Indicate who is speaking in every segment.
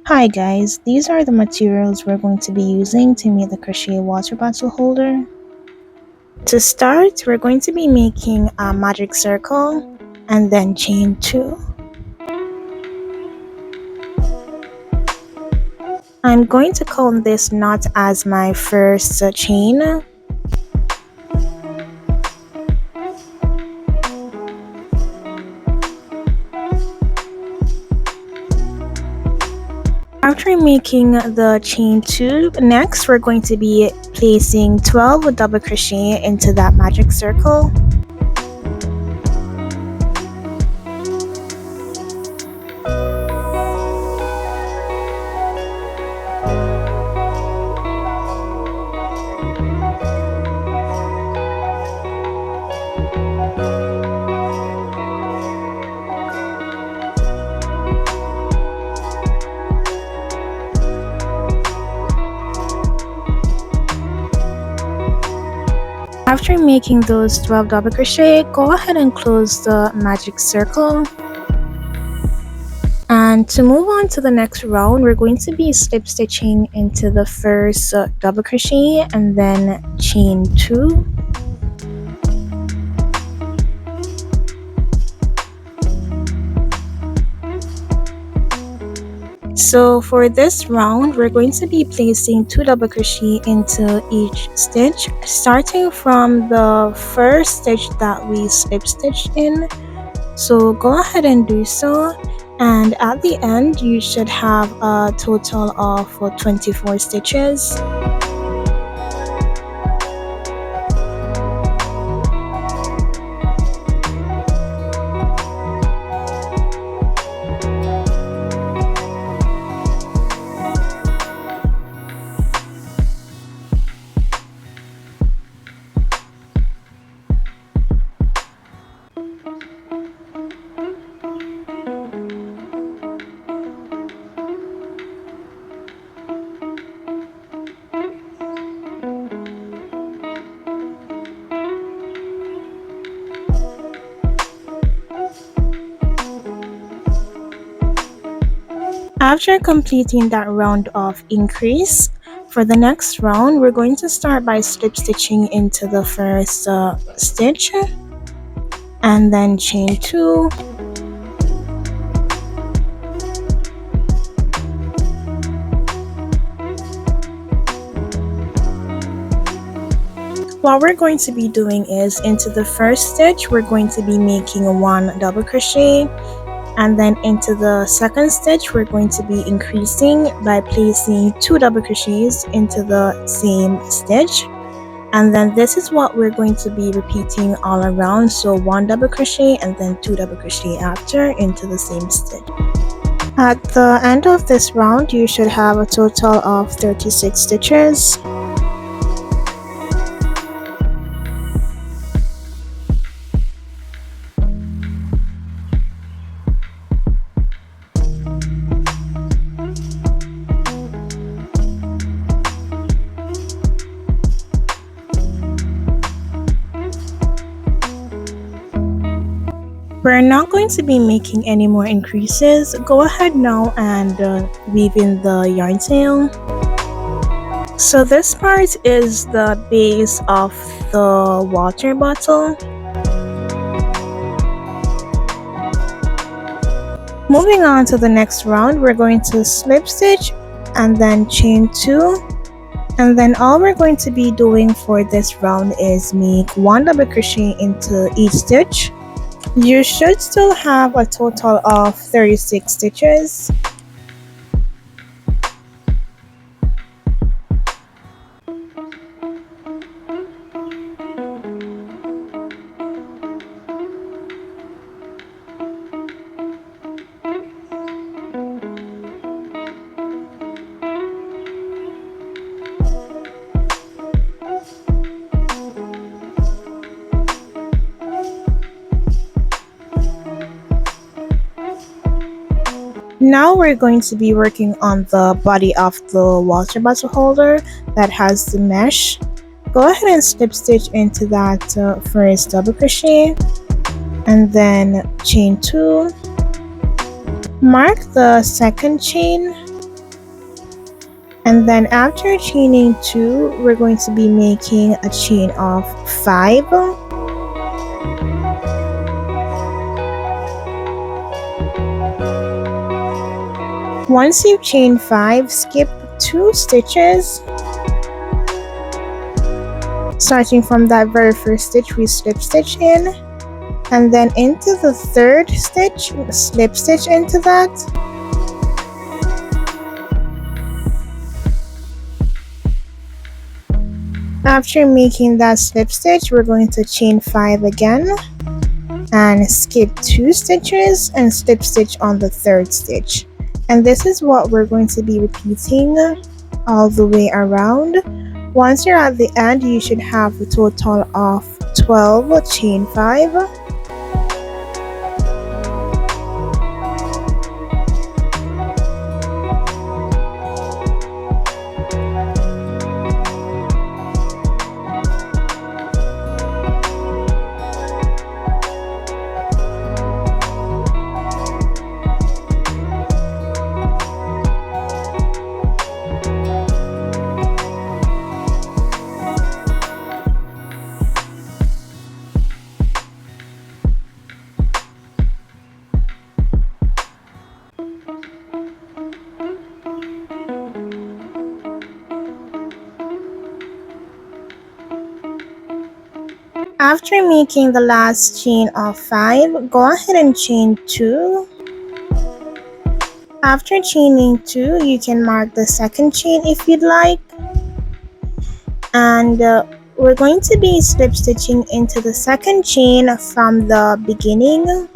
Speaker 1: Hi guys, these are the materials we're going to be using to make the crochet water bottle holder. To start, we're going to be making a magic circle and then chain 2. I'm going to count this knot as my first chain. After making the chain 2, next we're going to be placing 12 double crochet into that magic circle. After making those 12 double crochet, go ahead and close the magic circle. And to move on to the next round, we're going to be slip stitching into the first double crochet and then chain 2. So for this round, we're going to be placing 2 double crochet into each stitch, starting from the first stitch that we slip stitched in. So go ahead and do so, and at the end you should have a total of 24 stitches. After completing that round of increase, for the next round, we're going to start by slip stitching into the first stitch and then chain 2. What we're going to be doing is into the first stitch, we're going to be making 1 double crochet. And then into the second stitch, we're going to be increasing by placing 2 double crochets into the same stitch. And then this is what we're going to be repeating all around. So 1 double crochet and then 2 double crochet after into the same stitch. At the end of this round, you should have a total of 36 stitches. We're not going to be making any more increases. Go ahead now and weave in the yarn tail. So this part is the base of the water bottle. Moving on to the next round, we're going to slip stitch and then chain 2. And then all we're going to be doing for this round is make 1 double crochet into each stitch. You should still have a total of 36 stitches. Now we're going to be working on the body of the water bottle holder that has the mesh. Go ahead and slip stitch into that first double crochet and then chain 2. Mark the second chain And then after chaining 2, we're going to be making a chain of 5. Once you've chained 5, skip 2 stitches. Starting from that very first stitch, we slip stitch in, and then into the third stitch, slip stitch into that. After making that slip stitch, we're going to chain 5 again and skip 2 stitches and slip stitch on the third stitch. And this is what we're going to be repeating all the way around. Once you're at the end, you should have a total of 12 chain 5. After making the last chain of 5, go ahead and chain 2. After chaining 2, you can mark the second chain if you'd like. And we're going to be slip stitching into the second chain from the beginning.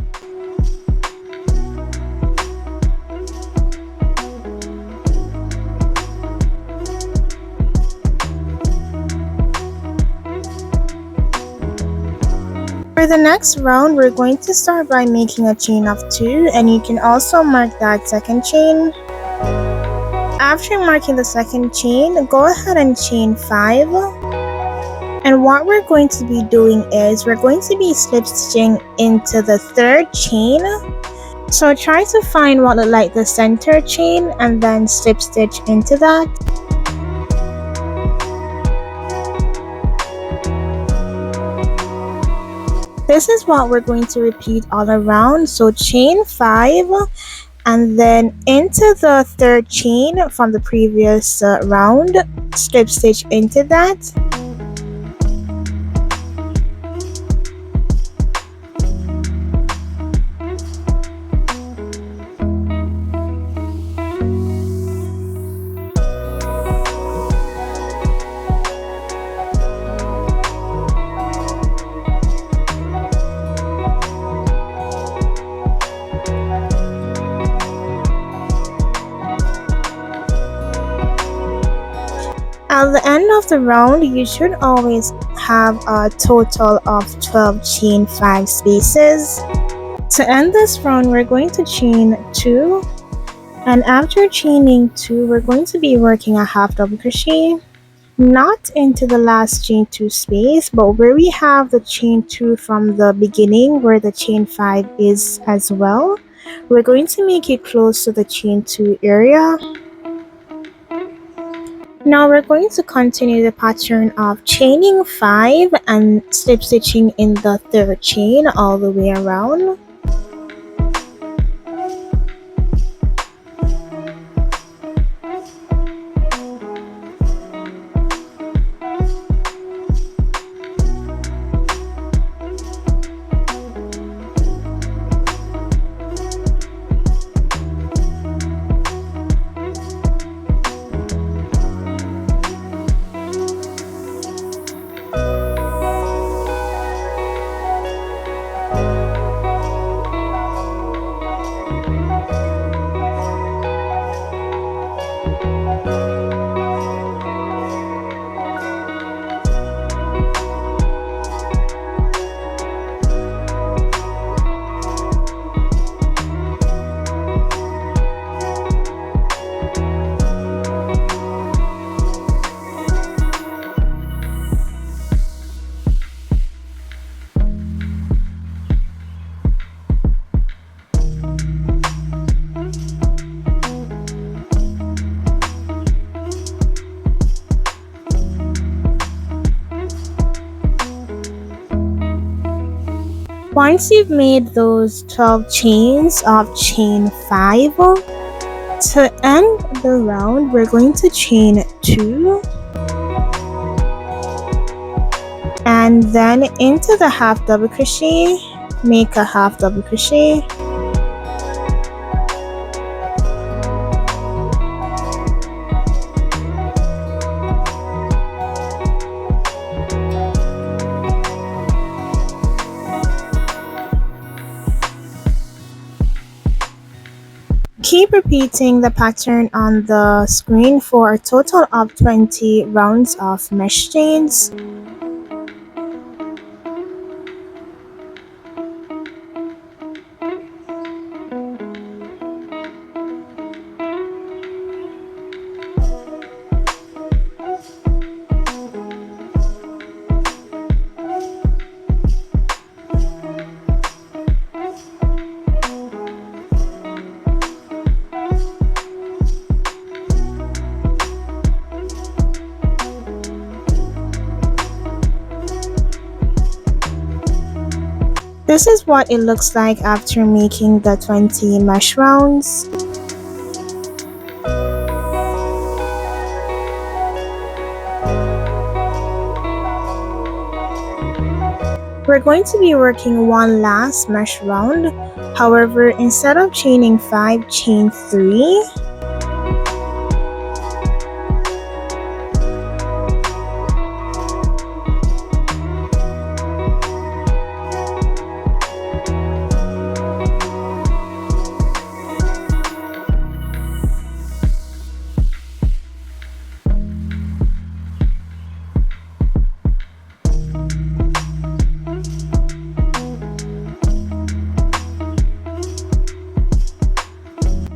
Speaker 1: For the next round, we're going to start by making a chain of 2, and you can also mark that second chain. After marking the second chain, go ahead and chain 5. And what we're going to be doing is we're going to be slip stitching into the third chain. So try to find what look like the center chain and then slip stitch into that. This is what we're going to repeat all around. So chain 5 and then into the third chain from the previous round, slip stitch into that. At the end of the round, you should always have a total of 12 chain 5 spaces. To end this round, we're going to chain 2, and after chaining 2, we're going to be working a half double crochet, not into the last chain 2 space, but where we have the chain 2 from the beginning, where the chain 5 is as well. We're going to make it close to the chain 2 area. Now we're going to continue the pattern of chaining 5 and slip stitching in the third chain all the way around. Once you've made those 12 chains of chain 5, to end the round, we're going to chain 2 and then into the half double crochet, make a half double crochet. Keep repeating the pattern on the screen for a total of 20 rounds of mesh chains. This is what it looks like after making the 20 mesh rounds. We're going to be working one last mesh round. However, instead of chaining 5, chain 3.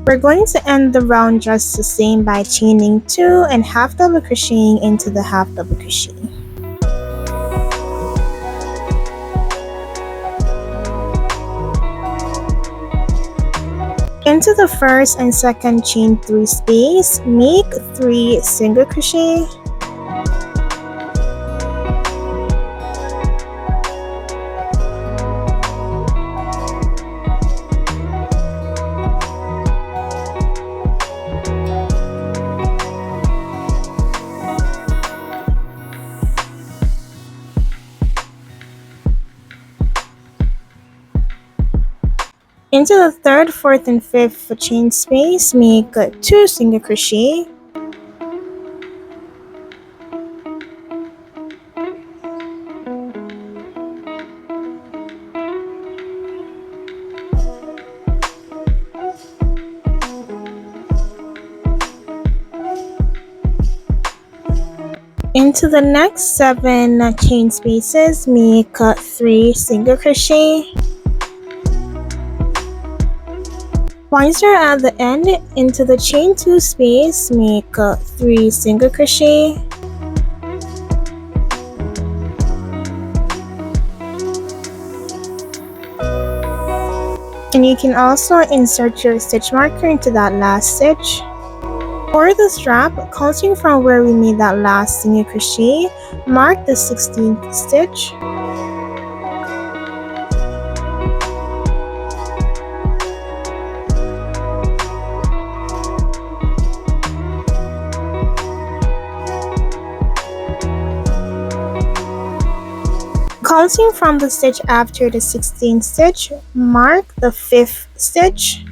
Speaker 1: We're going to end the round just the same by chaining 2 and half double crocheting into the half double crochet. Into the first and second chain 3 space, make 3 single crochet. Into the third, fourth, and fifth chain space, make 2 single crochet. Into the next 7 chain spaces, make 3 single crochet. Once you're at the end, into the chain 2 space, make 3 single crochet. And you can also insert your stitch marker into that last stitch. For the strap, counting from where we made that last single crochet, mark the 16th stitch. Counting from the stitch after the 16th stitch, mark the 5th stitch.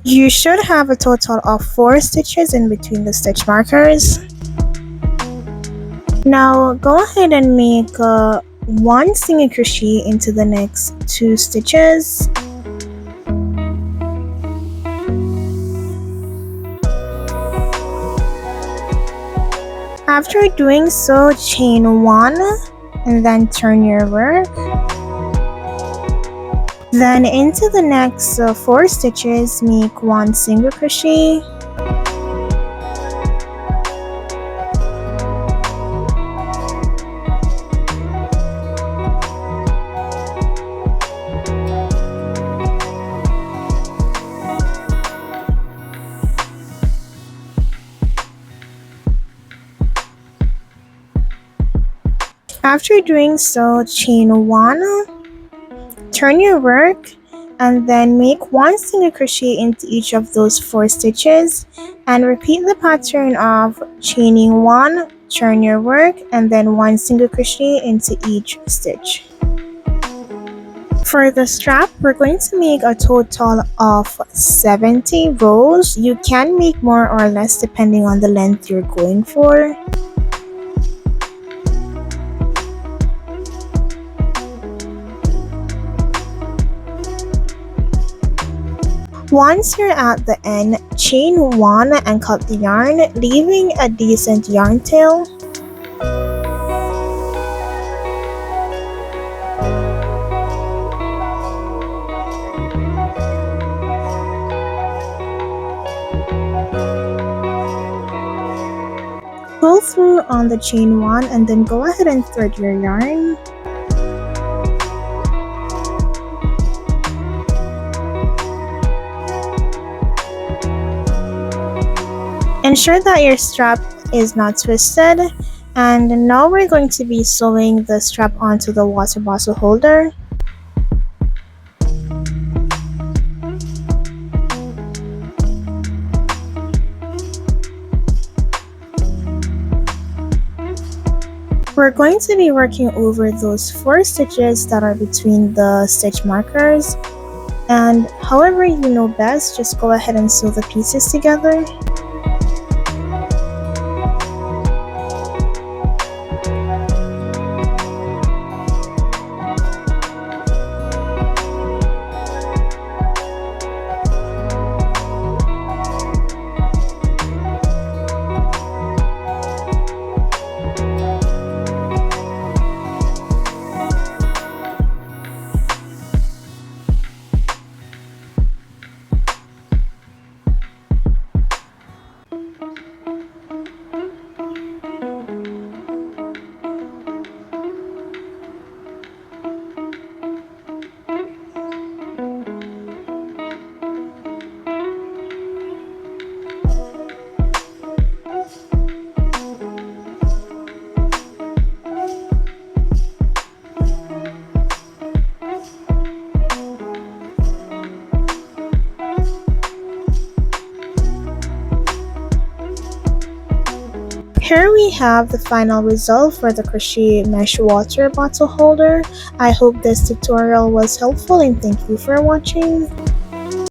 Speaker 1: You should have a total of 4 stitches in between the stitch markers. Now go ahead and make 1 single crochet into the next 2 stitches. After doing so, chain 1 and then turn your work. Then into the next 4 stitches, make 1 single crochet. After doing so, chain 1, Turn your work and then make 1 single crochet into each of those 4 stitches and repeat the pattern of chaining 1, turn your work, and then 1 single crochet into each stitch. For the strap, we're going to make a total of 70 rows. You can make more or less depending on the length you're going for. Once you're at the end, chain 1 and cut the yarn, leaving a decent yarn tail. Pull through on the chain 1 and then go ahead and thread your yarn. Ensure that your strap is not twisted, and now we're going to be sewing the strap onto the water bottle holder. We're going to be working over those 4 stitches that are between the stitch markers, and however you know best, just go ahead and sew the pieces together. Here we have the final result for the crochet mesh water bottle holder. I hope this tutorial was helpful and thank you for watching.